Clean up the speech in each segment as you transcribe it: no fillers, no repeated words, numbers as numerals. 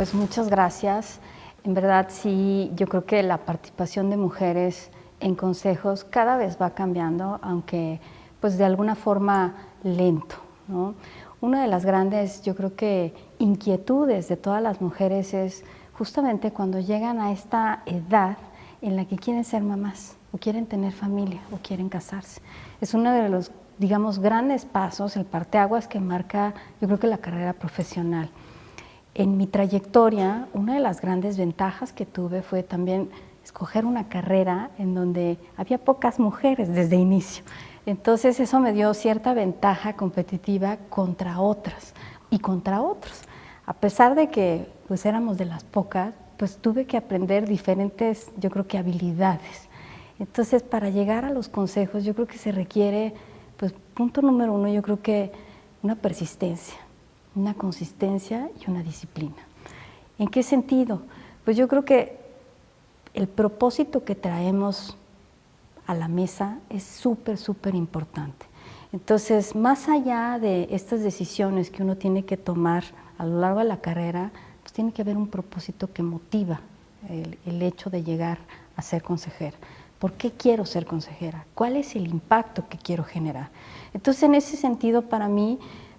Pues muchas gracias. En verdad sí, yo creo que la participación de mujeres en consejos cada vez va cambiando, aunque pues de alguna forma lento, ¿no? Una de las grandes, yo creo que inquietudes de todas las mujeres es justamente cuando llegan a esta edad en la que quieren ser mamás, o quieren tener familia, o quieren casarse. Es uno de los, digamos, grandes pasos, el parteaguas que marca, yo creo que la carrera profesional. En mi trayectoria, una de las grandes ventajas que tuve fue también escoger una carrera en donde había pocas mujeres desde inicio. Entonces eso me dio cierta ventaja competitiva contra otras y contra otros. A pesar de que pues éramos de las pocas, pues tuve que aprender diferentes, yo creo que habilidades. Entonces para llegar a los consejos yo creo que se requiere, pues punto número uno, yo creo que una persistencia, una consistencia y una disciplina. ¿En qué sentido? Pues yo creo que el propósito que traemos a la mesa es súper importante. Entonces, más allá de estas decisiones que uno tiene que tomar a lo largo de la carrera, pues tiene que haber un propósito que motiva el hecho de llegar a ser consejera. ¿Por qué quiero ser consejera? ¿Cuál es el impacto que quiero generar? Entonces, en ese sentido, para mí,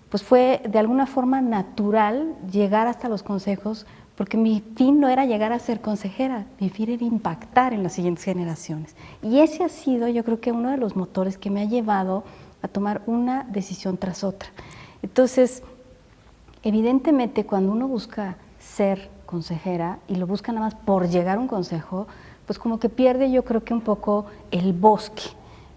pues fue de alguna forma natural llegar hasta los consejos, porque mi fin no era llegar a ser consejera, mi fin era impactar en las siguientes generaciones. Y ese ha sido, yo creo que uno de los motores que me ha llevado a tomar una decisión tras otra. Entonces, evidentemente, cuando uno busca ser consejera y lo busca nada más por llegar a un consejo, pues como que pierde, yo creo que un poco el bosque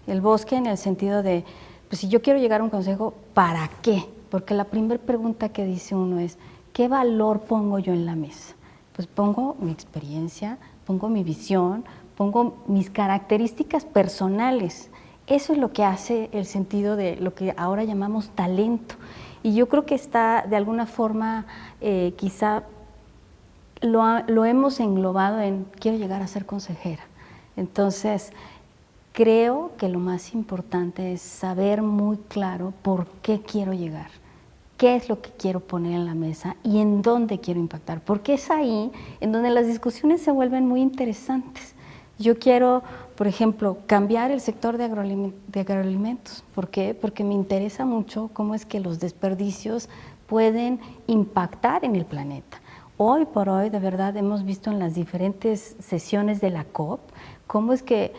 en el sentido de, pues si yo quiero llegar a un consejo, ¿para qué? Porque la primera pregunta que dice uno es, ¿qué valor pongo yo en la mesa? Pues pongo mi experiencia, pongo mi visión, pongo mis características personales. Eso es lo que hace el sentido de lo que ahora llamamos talento. Y yo creo que está de alguna forma, quizá lo hemos englobado en quiero llegar a ser consejera. Entonces, creo que lo más importante es saber muy claro por qué quiero llegar, qué es lo que quiero poner en la mesa y en dónde quiero impactar, porque es ahí en donde las discusiones se vuelven muy interesantes. Yo quiero, por ejemplo, cambiar el sector de agroalimentos. ¿Por qué? Porque me interesa mucho cómo es que los desperdicios pueden impactar en el planeta. Hoy por hoy, de verdad, hemos visto en las diferentes sesiones de la COP cómo es que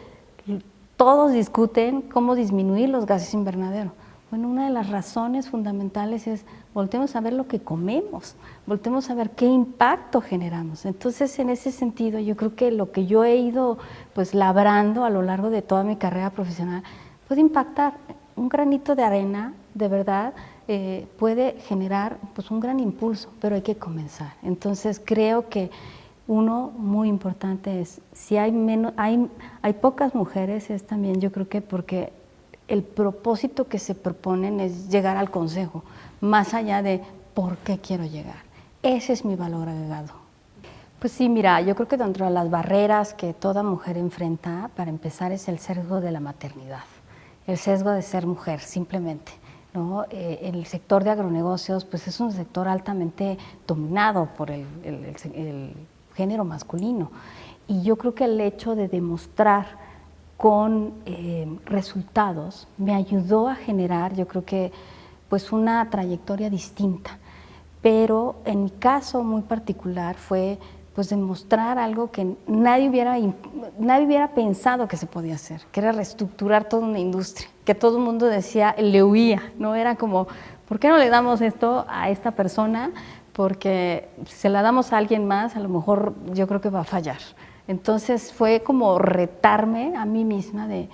todos discuten cómo disminuir los gases invernadero. Bueno, una de las razones fundamentales es voltemos a ver lo que comemos, voltemos a ver qué impacto generamos. Entonces, en ese sentido, yo creo que lo que yo he ido pues labrando a lo largo de toda mi carrera profesional puede impactar. Un granito de arena, de verdad, puede generar pues un gran impulso, pero hay que comenzar. Entonces, creo que uno muy importante es, si hay pocas mujeres, es también yo creo que porque el propósito que se proponen es llegar al consejo, más allá de por qué quiero llegar. Ese es mi valor agregado. Pues sí, mira, yo creo que dentro de las barreras que toda mujer enfrenta, para empezar, es el sesgo de la maternidad, el sesgo de ser mujer, simplemente, ¿no? El sector de agronegocios, pues es un sector altamente dominado por el género masculino. Y yo creo que el hecho de demostrar con resultados me ayudó a generar, yo creo que, pues una trayectoria distinta. Pero en mi caso muy particular fue pues demostrar algo que nadie hubiera pensado que se podía hacer, que era reestructurar toda una industria, que todo el mundo decía, le huía, ¿no? Era como, ¿por qué no le damos esto a esta persona? Porque si se la damos a alguien más, a lo mejor yo creo que va a fallar. Entonces fue como retarme a mí misma de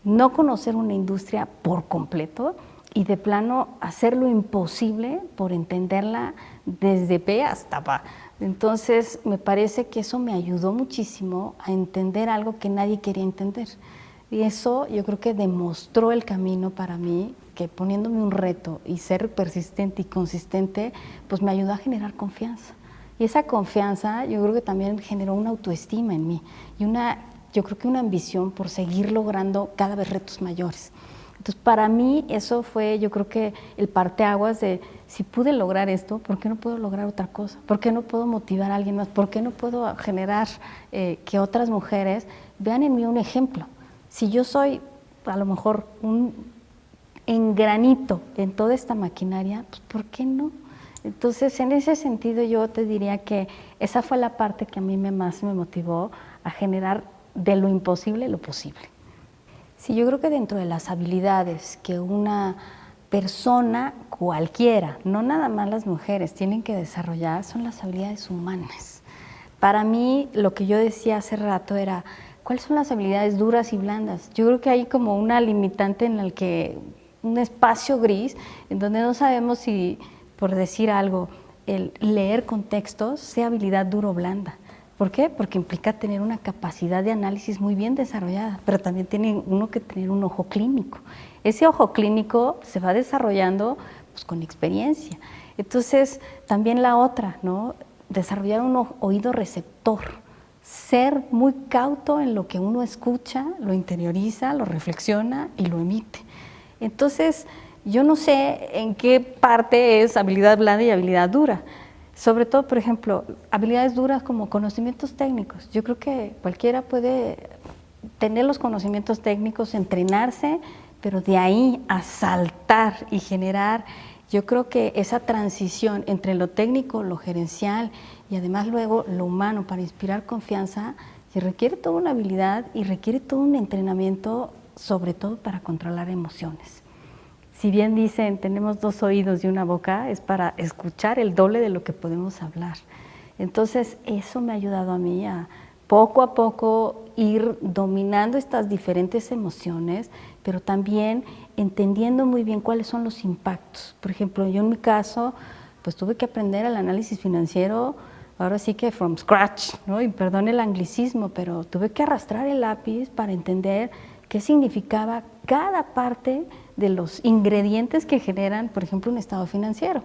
no conocer una industria por completo y de plano hacer lo imposible por entenderla desde pe hasta pa. Entonces me parece que eso me ayudó muchísimo a entender algo que nadie quería entender. Y eso yo creo que demostró el camino para mí, que poniéndome un reto y ser persistente y consistente, pues me ayudó a generar confianza. Y esa confianza yo creo que también generó una autoestima en mí y yo creo que una ambición por seguir logrando cada vez retos mayores. Entonces, para mí eso fue, yo creo que el parteaguas de si pude lograr esto, ¿por qué no puedo lograr otra cosa? ¿Por qué no puedo motivar a alguien más? ¿Por qué no puedo generar que otras mujeres vean en mí un ejemplo? Si yo soy a lo mejor un engranito en toda esta maquinaria, pues ¿por qué no? Entonces, en ese sentido yo te diría que esa fue la parte que a mí más me motivó a generar de lo imposible lo posible. Sí, yo creo que dentro de las habilidades que una persona cualquiera, no nada más las mujeres, tienen que desarrollar son las habilidades humanas. Para mí, lo que yo decía hace rato era, ¿cuáles son las habilidades duras y blandas? Yo creo que hay como una limitante en el que, un espacio gris, en donde no sabemos si, por decir algo, el leer contextos sea habilidad dura o blanda. ¿Por qué? Porque implica tener una capacidad de análisis muy bien desarrollada, pero también tiene uno que tener un ojo clínico. Ese ojo clínico se va desarrollando pues, con experiencia. Entonces, también la otra, ¿no? Desarrollar un oído receptor, ser muy cauto en lo que uno escucha, lo interioriza, lo reflexiona y lo emite. Entonces, yo no sé en qué parte es habilidad blanda y habilidad dura. Sobre todo, por ejemplo, habilidades duras como conocimientos técnicos. Yo creo que cualquiera puede tener los conocimientos técnicos, entrenarse, pero de ahí a saltar y generar, yo creo que esa transición entre lo técnico, lo gerencial y además luego lo humano para inspirar confianza, se requiere toda una habilidad y requiere todo un entrenamiento, sobre todo para controlar emociones. Si bien dicen, tenemos 2 oídos y una boca, es para escuchar el doble de lo que podemos hablar. Entonces, eso me ha ayudado a mí a poco ir dominando estas diferentes emociones, pero también entendiendo muy bien cuáles son los impactos. Por ejemplo, yo en mi caso, pues tuve que aprender el análisis financiero, ahora sí que from scratch, ¿no? Y perdón el anglicismo, pero tuve que arrastrar el lápiz para entender qué significaba cada parte de los ingredientes que generan, por ejemplo, un estado financiero.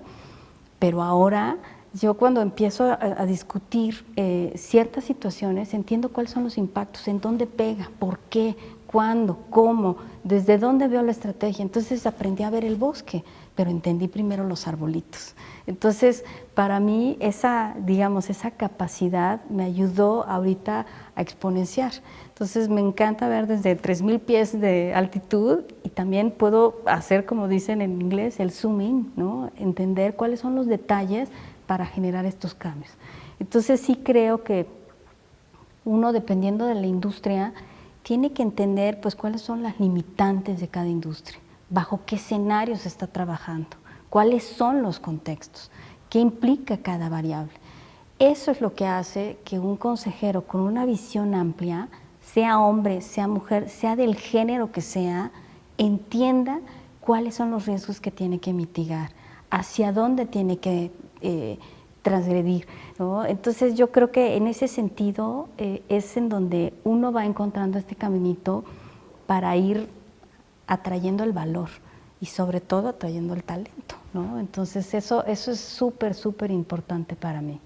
Pero ahora, yo cuando empiezo a discutir ciertas situaciones, entiendo cuáles son los impactos, en dónde pega, por qué, cuándo, cómo, desde dónde veo la estrategia. Entonces aprendí a ver el bosque, pero entendí primero los arbolitos. Entonces, para mí, esa capacidad me ayudó ahorita a exponenciar. Entonces, me encanta ver desde 3,000 pies de altitud y también puedo hacer, como dicen en inglés, el zoom in, ¿no? Entender cuáles son los detalles para generar estos cambios. Entonces, sí creo que uno, dependiendo de la industria, tiene que entender pues, cuáles son las limitantes de cada industria, bajo qué escenario se está trabajando, cuáles son los contextos, qué implica cada variable. Eso es lo que hace que un consejero con una visión amplia, sea hombre, sea mujer, sea del género que sea, entienda cuáles son los riesgos que tiene que mitigar, hacia dónde tiene que transgredir, ¿no? Entonces yo creo que en ese sentido es en donde uno va encontrando este caminito para ir atrayendo el valor y sobre todo atrayendo el talento, ¿no? Entonces eso es súper importante para mí.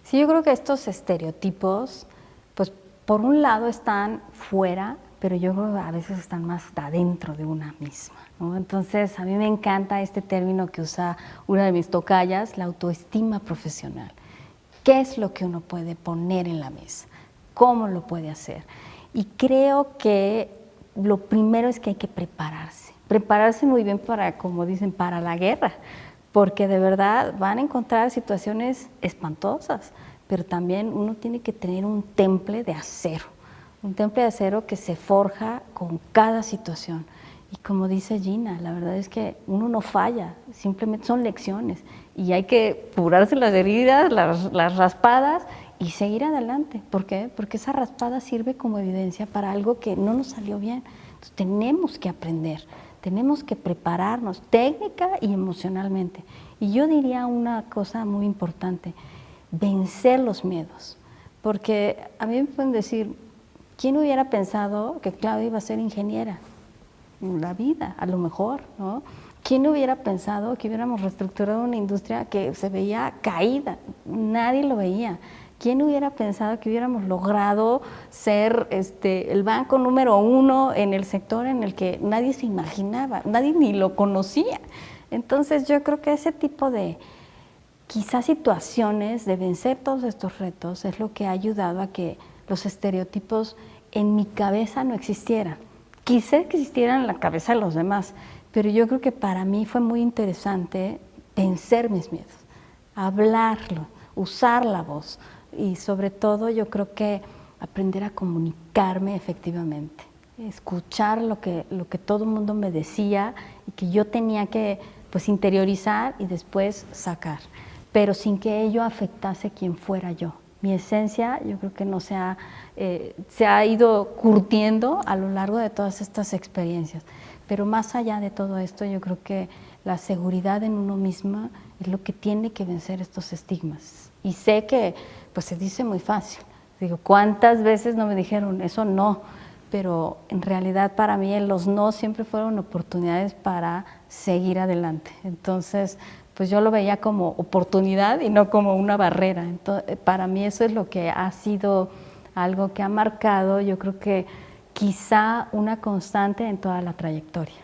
Sí, yo creo que estos estereotipos, pues por un lado están fuera, pero yo creo que a veces están más adentro de una misma, ¿no? Entonces, a mí me encanta este término que usa una de mis tocayas, la autoestima profesional. ¿Qué es lo que uno puede poner en la mesa? ¿Cómo lo puede hacer? Y creo que lo primero es que hay que prepararse muy bien para, como dicen, para la guerra, porque de verdad van a encontrar situaciones espantosas, pero también uno tiene que tener un temple de acero que se forja con cada situación. Y como dice Gina, la verdad es que uno no falla, simplemente son lecciones y hay que curarse las heridas, las raspadas y seguir adelante. ¿Por qué? Porque esa raspada sirve como evidencia para algo que no nos salió bien. Entonces tenemos que aprender, tenemos que prepararnos técnica y emocionalmente. Y yo diría una cosa muy importante, vencer los miedos, porque a mí me pueden decir, ¿quién hubiera pensado que Claudia iba a ser ingeniera? La vida, a lo mejor, ¿no? ¿Quién hubiera pensado que hubiéramos reestructurado una industria que se veía caída? Nadie lo veía. ¿Quién hubiera pensado que hubiéramos logrado ser el banco número 1 en el sector en el que nadie se imaginaba, nadie ni lo conocía? Entonces yo creo que ese tipo de quizás situaciones de vencer todos estos retos es lo que ha ayudado a que los estereotipos en mi cabeza no existieran. Quise que existieran en la cabeza de los demás, pero yo creo que para mí fue muy interesante vencer mis miedos, hablarlo, usar la voz y sobre todo yo creo que aprender a comunicarme efectivamente, escuchar lo que todo el mundo me decía y que yo tenía que pues interiorizar y después sacar, pero sin que ello afectase quien fuera yo. Mi esencia yo creo que no se ha ido curtiendo a lo largo de todas estas experiencias, pero más allá de todo esto yo creo que la seguridad en uno misma es lo que tiene que vencer estos estigmas. Y sé que pues se dice muy fácil, digo, ¿cuántas veces no me dijeron eso no? Pero en realidad para mí los no siempre fueron oportunidades para seguir adelante. Entonces, pues yo lo veía como oportunidad y no como una barrera. Entonces, para mí eso es lo que ha sido algo que ha marcado, yo creo que quizá una constante en toda la trayectoria.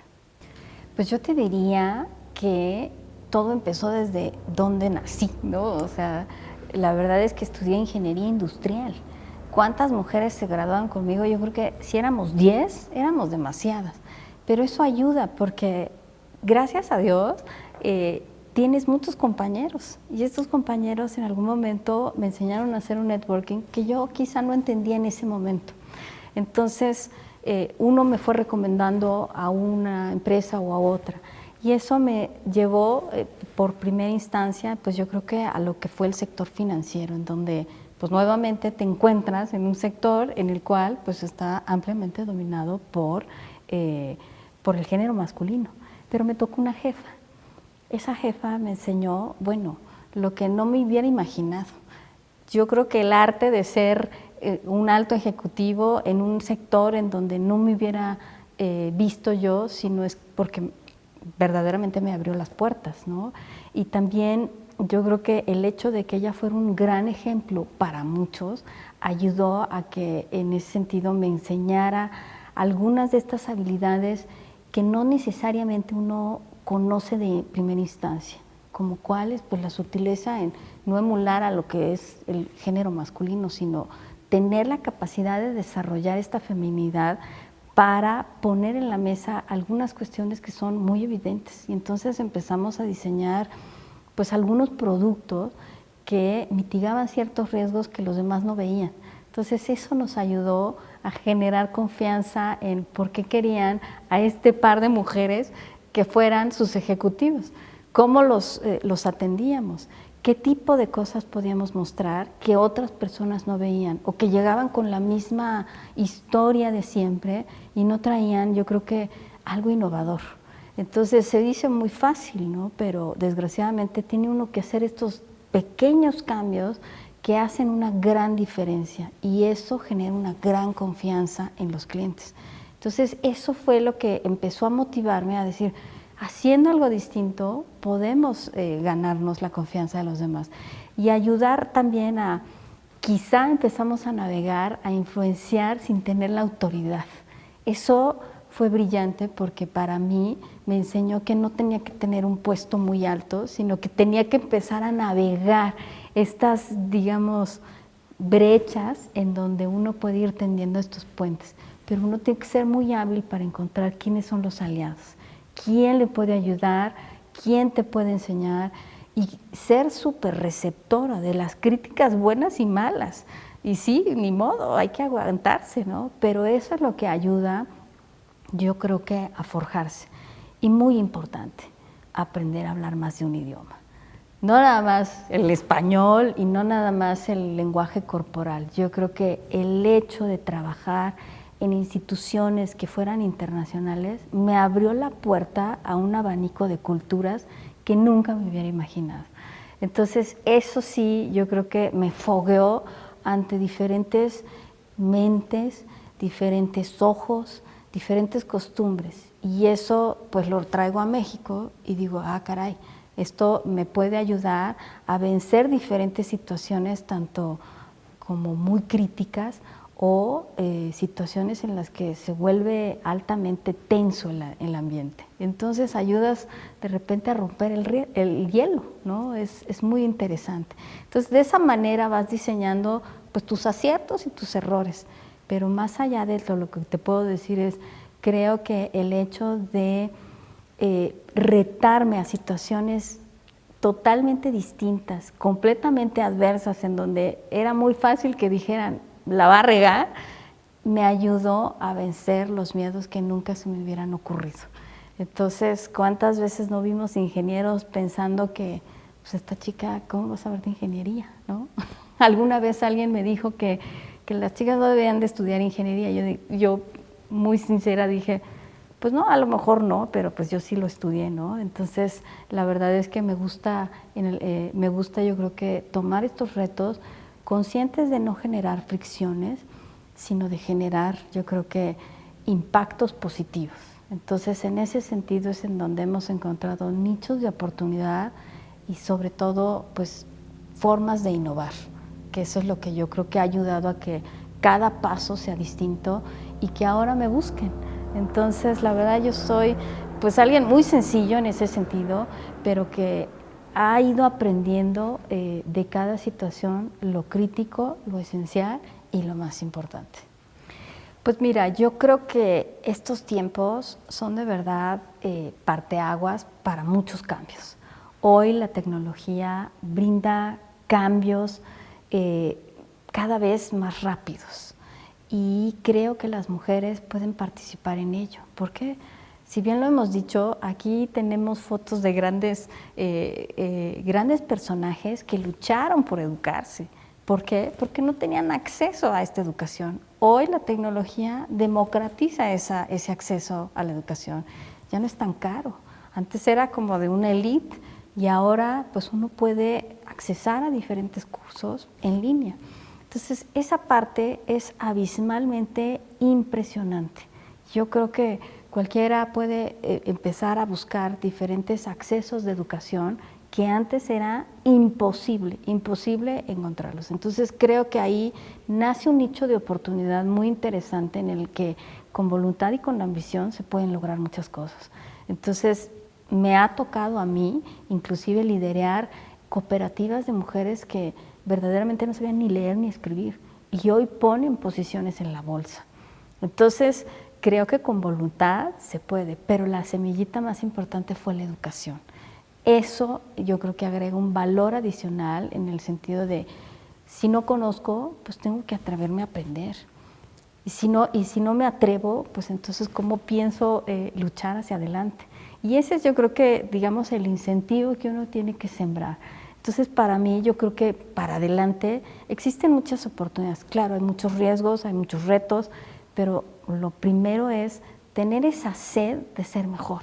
Pues yo te diría que todo empezó desde donde nací, ¿no? O sea, la verdad es que estudié ingeniería industrial. ¿Cuántas mujeres se graduaban conmigo? Yo creo que si éramos 10, éramos demasiadas. Pero eso ayuda porque, gracias a Dios, tienes muchos compañeros. Y estos compañeros en algún momento me enseñaron a hacer un networking que yo quizá no entendía en ese momento. Entonces, uno me fue recomendando a una empresa o a otra. Y eso me llevó, por primera instancia, pues yo creo que a lo que fue el sector financiero, en donde pues nuevamente te encuentras en un sector en el cual pues está ampliamente dominado por el género masculino. Pero me tocó una jefa. Esa jefa me enseñó, bueno, lo que no me hubiera imaginado. Yo creo que el arte de ser un alto ejecutivo en un sector en donde no me hubiera visto yo, sino es porque verdaderamente me abrió las puertas, ¿no? Y también yo creo que el hecho de que ella fuera un gran ejemplo para muchos ayudó a que en ese sentido me enseñara algunas de estas habilidades que no necesariamente uno conoce de primera instancia, como cuáles, pues la sutileza en no emular a lo que es el género masculino, sino tener la capacidad de desarrollar esta feminidad para poner en la mesa algunas cuestiones que son muy evidentes. Y entonces empezamos a diseñar pues algunos productos que mitigaban ciertos riesgos que los demás no veían. Entonces eso nos ayudó a generar confianza en por qué querían a este par de mujeres que fueran sus ejecutivos, cómo los atendíamos, qué tipo de cosas podíamos mostrar que otras personas no veían o que llegaban con la misma historia de siempre y no traían, yo creo que, algo innovador. Entonces se dice muy fácil, ¿no? Pero desgraciadamente tiene uno que hacer estos pequeños cambios que hacen una gran diferencia y eso genera una gran confianza en los clientes. Entonces eso fue lo que empezó a motivarme a decir, haciendo algo distinto podemos ganarnos la confianza de los demás y ayudar también a, quizá empezamos a navegar, a influenciar sin tener la autoridad. Eso fue brillante porque para mí me enseñó que no tenía que tener un puesto muy alto, sino que tenía que empezar a navegar estas, digamos, brechas en donde uno puede ir tendiendo estos puentes. Pero uno tiene que ser muy hábil para encontrar quiénes son los aliados, quién le puede ayudar, quién te puede enseñar y ser súper receptora de las críticas buenas y malas. Y sí, ni modo, hay que aguantarse, ¿no? Pero eso es lo que ayuda, yo creo que a forjarse. Y muy importante, aprender a hablar más de un idioma. No nada más el español y no nada más el lenguaje corporal. Yo creo que el hecho de trabajar en instituciones que fueran internacionales me abrió la puerta a un abanico de culturas que nunca me hubiera imaginado. Entonces, eso sí, yo creo que me fogueó ante diferentes mentes, diferentes ojos, diferentes costumbres. Y eso pues lo traigo a México y digo, ah, caray, esto me puede ayudar a vencer diferentes situaciones, tanto como muy críticas o situaciones en las que se vuelve altamente tenso el ambiente. Entonces ayudas de repente a romper el hielo, ¿no? Es muy interesante. Entonces de esa manera vas diseñando pues, tus aciertos y tus errores, pero más allá de eso, lo que te puedo decir es, creo que el hecho de retarme a situaciones totalmente distintas, completamente adversas, en donde era muy fácil que dijeran, la va a regar, me ayudó a vencer los miedos que nunca se me hubieran ocurrido. Entonces, ¿cuántas veces no vimos ingenieros pensando que, pues esta chica, ¿cómo va a saber de ingeniería? ¿No? Alguna vez alguien me dijo que las chicas no debían de estudiar ingeniería. Yo muy sincera dije, pues no, a lo mejor no, pero pues yo sí lo estudié, ¿no? Entonces, la verdad es que me gusta yo creo que tomar estos retos conscientes de no generar fricciones, sino de generar, yo creo que, impactos positivos. Entonces, en ese sentido es en donde hemos encontrado nichos de oportunidad y sobre todo, pues, formas de innovar, que eso es lo que yo creo que ha ayudado a que cada paso sea distinto y que ahora me busquen. Entonces, la verdad, yo soy pues alguien muy sencillo en ese sentido, pero que ha ido aprendiendo de cada situación lo crítico, lo esencial y lo más importante. Pues mira, yo creo que estos tiempos son de verdad parteaguas para muchos cambios. Hoy la tecnología brinda cambios cada vez más rápidos y creo que las mujeres pueden participar en ello. ¿Por qué? Si bien lo hemos dicho, aquí tenemos fotos de grandes personajes que lucharon por educarse. ¿Por qué? Porque no tenían acceso a esta educación. Hoy la tecnología democratiza ese acceso a la educación. Ya no es tan caro. Antes era como de una élite y ahora pues uno puede accesar a diferentes cursos en línea. Entonces, esa parte es abismalmente impresionante. Yo creo que cualquiera puede empezar a buscar diferentes accesos de educación que antes era imposible encontrarlos. Entonces, creo que ahí nace un nicho de oportunidad muy interesante en el que con voluntad y con ambición se pueden lograr muchas cosas. Entonces, me ha tocado a mí inclusive liderar cooperativas de mujeres que verdaderamente no sabían ni leer ni escribir y hoy ponen posiciones en la bolsa. Entonces, creo que con voluntad se puede, pero la semillita más importante fue la educación. Eso yo creo que agrega un valor adicional en el sentido de, si no conozco, pues tengo que atreverme a aprender. Y si no me atrevo, pues entonces, ¿cómo pienso luchar hacia adelante? Y ese es, yo creo que, digamos, el incentivo que uno tiene que sembrar. Entonces, para mí, yo creo que para adelante existen muchas oportunidades. Claro, hay muchos riesgos, hay muchos retos, pero lo primero es tener esa sed de ser mejor,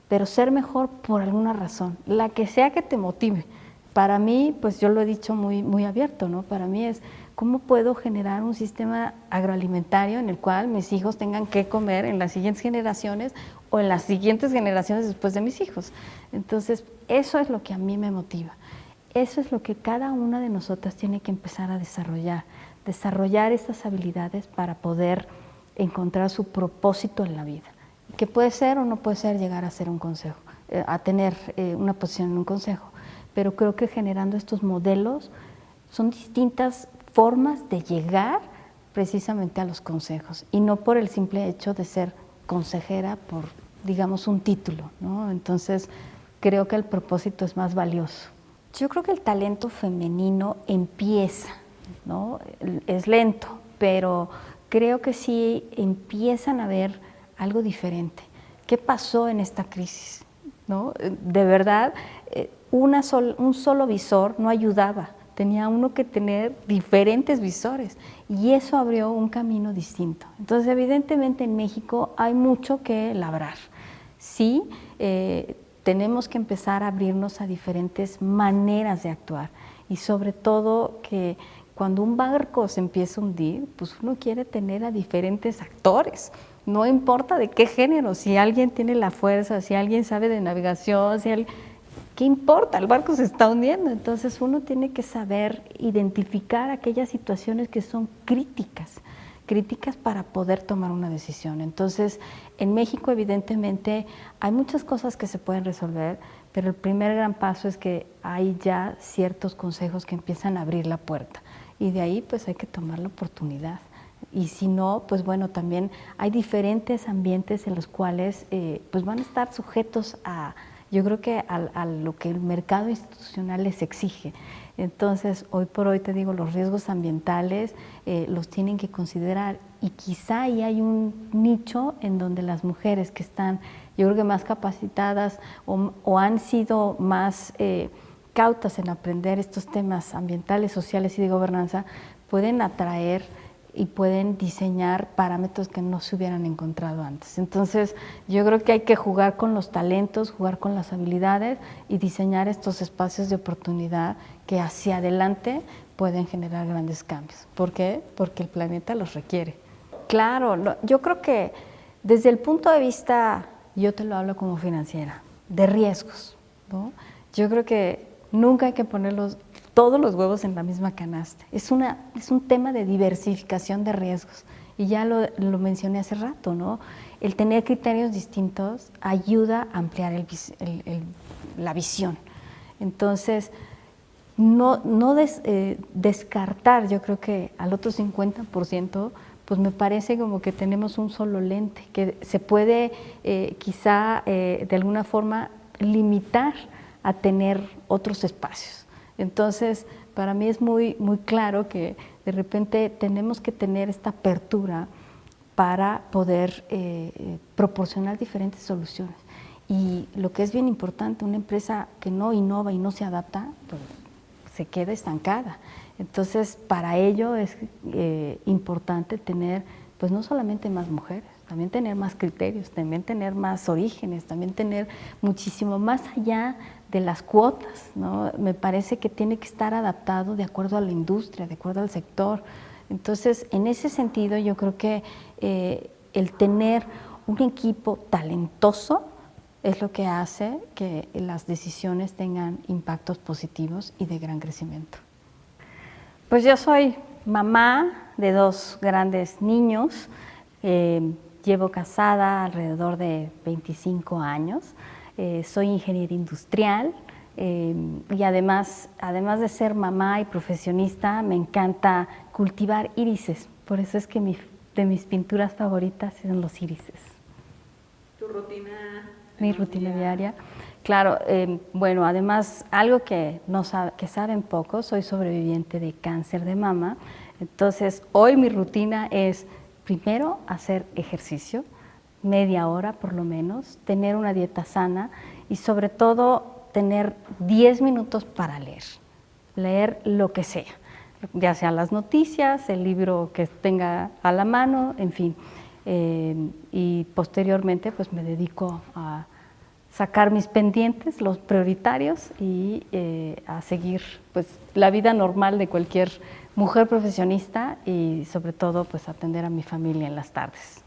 pero ser mejor por alguna razón, la que sea que te motive. Para mí, pues yo lo he dicho muy abierto, ¿no? Para mí es, ¿cómo puedo generar un sistema agroalimentario en el cual mis hijos tengan que comer en las siguientes generaciones o en las siguientes generaciones después de mis hijos? Entonces, eso es lo que a mí me motiva. Eso es lo que cada una de nosotras tiene que empezar a desarrollar estas habilidades para poder encontrar su propósito en la vida, que puede ser o no puede ser llegar a ser un consejo, a tener una posición en un consejo, pero creo que generando estos modelos son distintas formas de llegar precisamente a los consejos y no por el simple hecho de ser consejera por, digamos, un título, ¿no? Entonces, creo que el propósito es más valioso. Yo creo que el talento femenino empieza, ¿no? Es lento, pero creo que sí empiezan a ver algo diferente. ¿Qué pasó en esta crisis? ¿No? De verdad, un solo visor no ayudaba, tenía uno que tener diferentes visores y eso abrió un camino distinto. Entonces, evidentemente en México hay mucho que labrar. Sí, tenemos que empezar a abrirnos a diferentes maneras de actuar y sobre todo que cuando un barco se empieza a hundir, pues uno quiere tener a diferentes actores, no importa de qué género, si alguien tiene la fuerza, si alguien sabe de navegación, ¿qué importa? El barco se está hundiendo. Entonces uno tiene que saber identificar aquellas situaciones que son críticas para poder tomar una decisión. Entonces, en México evidentemente hay muchas cosas que se pueden resolver, pero el primer gran paso es que hay ya ciertos consejos que empiezan a abrir la puerta y de ahí pues hay que tomar la oportunidad. Y si no, pues bueno, también hay diferentes ambientes en los cuales pues van a estar sujetos a, yo creo que a lo que el mercado institucional les exige. Entonces, hoy por hoy te digo, los riesgos ambientales los tienen que considerar y quizá ahí hay un nicho en donde las mujeres que están, yo creo que más capacitadas o han sido más cautas en aprender estos temas ambientales, sociales y de gobernanza, pueden atraer y pueden diseñar parámetros que no se hubieran encontrado antes. Entonces, yo creo que hay que jugar con los talentos, jugar con las habilidades y diseñar estos espacios de oportunidad que hacia adelante pueden generar grandes cambios. ¿Por qué? Porque el planeta los requiere. Claro, yo creo que desde el punto de vista, yo te lo hablo como financiera, de riesgos, ¿no? Yo creo que nunca hay que ponerlos todos los huevos en la misma canasta. Es un tema de diversificación de riesgos. Y ya lo mencioné hace rato, ¿no? El tener criterios distintos ayuda a ampliar la visión. Entonces, no descartar, yo creo que al otro 50%, pues me parece como que tenemos un solo lente, que se puede quizá de alguna forma limitar a tener otros espacios. Entonces, para mí es muy, muy claro que de repente tenemos que tener esta apertura para poder proporcionar diferentes soluciones. Y lo que es bien importante, una empresa que no innova y no se adapta, pues se queda estancada. Entonces, para ello es importante tener, pues no solamente más mujeres, también tener más criterios, también tener más orígenes, también tener muchísimo más allá de las cuotas, ¿no? Me parece que tiene que estar adaptado de acuerdo a la industria, de acuerdo al sector. Entonces, en ese sentido, yo creo que el tener un equipo talentoso es lo que hace que las decisiones tengan impactos positivos y de gran crecimiento. Pues yo soy mamá de 2 grandes niños, llevo casada alrededor de 25 años, soy ingeniera industrial y además de ser mamá y profesionista, me encanta cultivar irises, por eso es que de mis pinturas favoritas son los irises. ¿Tu rutina? Mi rutina diaria. Claro, bueno, además, algo que saben pocos, soy sobreviviente de cáncer de mama, entonces hoy mi rutina es primero hacer ejercicio, media hora por lo menos, tener una dieta sana y sobre todo tener 10 minutos para leer lo que sea, ya sea las noticias, el libro que tenga a la mano, en fin, y posteriormente pues me dedico a sacar mis pendientes, los prioritarios y a seguir pues la vida normal de cualquier mujer profesionista y sobre todo pues atender a mi familia en las tardes.